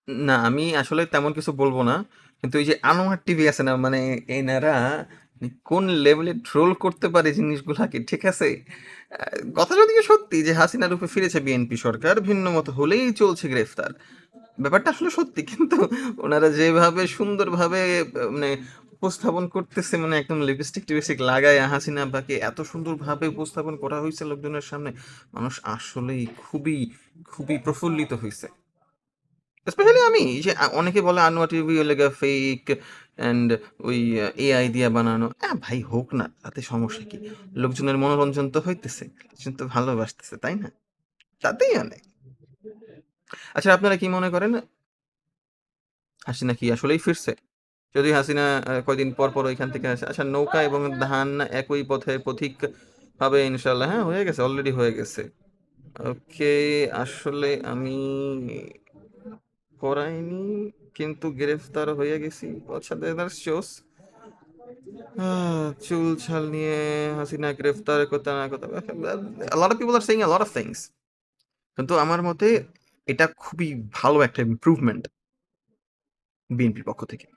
না, আমি আসলে তেমন কিছু বলব না। কিন্তু এই যে আনোয়ার টিভি আছে না? মানে এনারা কোন লেভেলে ট্রোল করতে পারে জিনিসগুলাকে, ঠিক আছে? আ কথা যদিও সত্যি যে হাসিনা রূপে ফিরেছে বিএনপি সরকার, ভিন্ন মত হলেই চলছে গ্রেফতার। ব্যাপারটা আসলে সত্যি। কিন্তু ওনারা যেভাবে সুন্দরভাবে মানে উপস্থাপন করতেছে, মানে একদম লিপস্টিক-টিপস্টিক লাগায়া হাসিনা আব্বাকে এত সুন্দরভাবে উপস্থাপন করা হইছে লোকজনের সামনে, মানুষ আসলেই খুবই, খুবই প্রফুল্লিত হইছে। স্পেশালি আমি এই যে অনেকে বলে আনোয়ার টিভি হলো গিয়ে ফেক অ্যান্ড ওই এআই দিয়া বানানো। ভাই হোক না, তাতে সমস্যা কি? লোকজনের মনোরঞ্জন তো হইতেছে। লোকজন তো ভালোবাসতেছে, তাই না? তাতেই অনেক। আচ্ছা, আপনারা কি মনে করেন হাসিনা কি আসলেই ফিরছে? যদি হাসিনা কয়দিন পর, পর ওইখান থেকে আসে। আচ্ছা, নৌকা এবং ধান একই পথের পথিক হবে ইনশাআল্লাহ। হ্যাঁ, হয়ে গেছে, অলরেডি হয়ে গেছে। ওকে, আসলে আমি করাইনি, কিন্তু গ্রেফতার হয়ে গেছি। আচ্ছা, দ্যাটস জোস। চুল ছাল নিয়ে হাসিনা গ্রেফতার কথা না কথা, a lot of people are saying a lot of things, কিন্তু আমার মতে এটা খুবই ভালো একটা ইমপ্রুভমেন্ট বিএনপির পক্ষ থেকে।